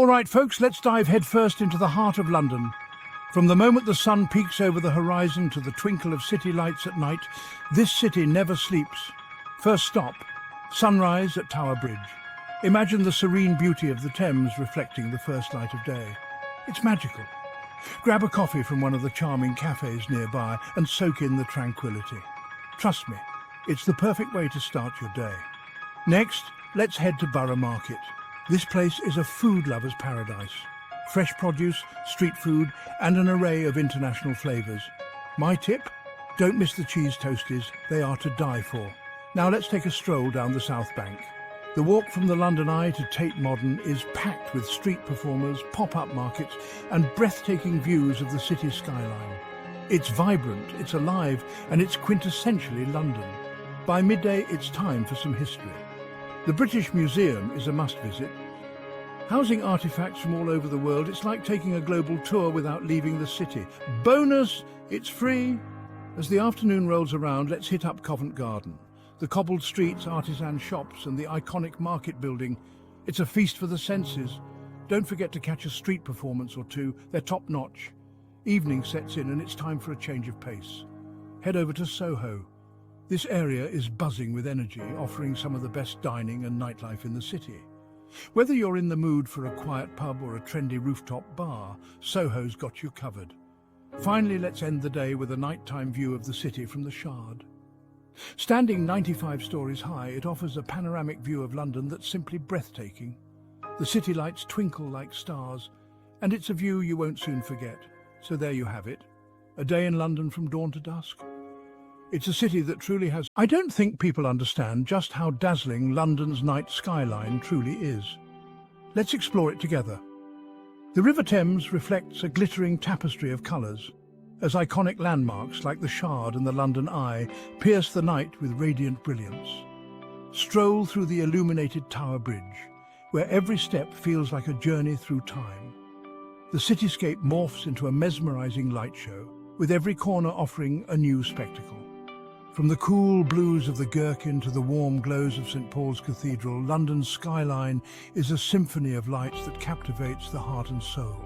All right, folks, let's dive headfirst into the heart of London. From the moment the sun peaks over the horizon to the twinkle of city lights at night, this city never sleeps. First stop, sunrise at Tower Bridge. Imagine the serene beauty of the Thames reflecting the first light of day. It's magical. Grab a coffee from one of the charming cafes nearby and soak in the tranquility. Trust me, it's the perfect way to start your day. Next, let's head to Borough Market. This place is a food lover's paradise. Fresh produce, street food, and an array of international flavours. My tip? Don't miss the cheese toasties, they are to die for. Now let's take a stroll down the South Bank. The walk from the London Eye to Tate Modern is packed with street performers, pop-up markets, and breathtaking views of the city skyline. It's vibrant, it's alive, and it's quintessentially London. By midday, it's time for some history. The British Museum is a must-visit. Housing artifacts from all over the world, it's like taking a global tour without leaving the city. Bonus, it's free. As the afternoon rolls around, let's hit up Covent Garden. The cobbled streets, artisan shops, and the iconic market building. It's a feast for the senses. Don't forget to catch a street performance or two. They're top-notch. Evening sets in and it's time for a change of pace. Head over to Soho. This area is buzzing with energy, offering some of the best dining and nightlife in the city. Whether you're in the mood for a quiet pub or a trendy rooftop bar, Soho's got you covered. Finally, let's end the day with a nighttime view of the city from the Shard. Standing 95 stories high, it offers a panoramic view of London that's simply breathtaking. The city lights twinkle like stars, and it's a view you won't soon forget. So there you have it, a day in London from dawn to dusk. It's a city that truly has... I don't think people understand just how dazzling London's night skyline truly is. Let's explore it together. The River Thames reflects a glittering tapestry of colours, as iconic landmarks like the Shard and the London Eye pierce the night with radiant brilliance. Stroll through the illuminated Tower Bridge, where every step feels like a journey through time. The cityscape morphs into a mesmerising light show, with every corner offering a new spectacle. From the cool blues of the Gherkin to the warm glows of St Paul's Cathedral, London's skyline is a symphony of lights that captivates the heart and soul.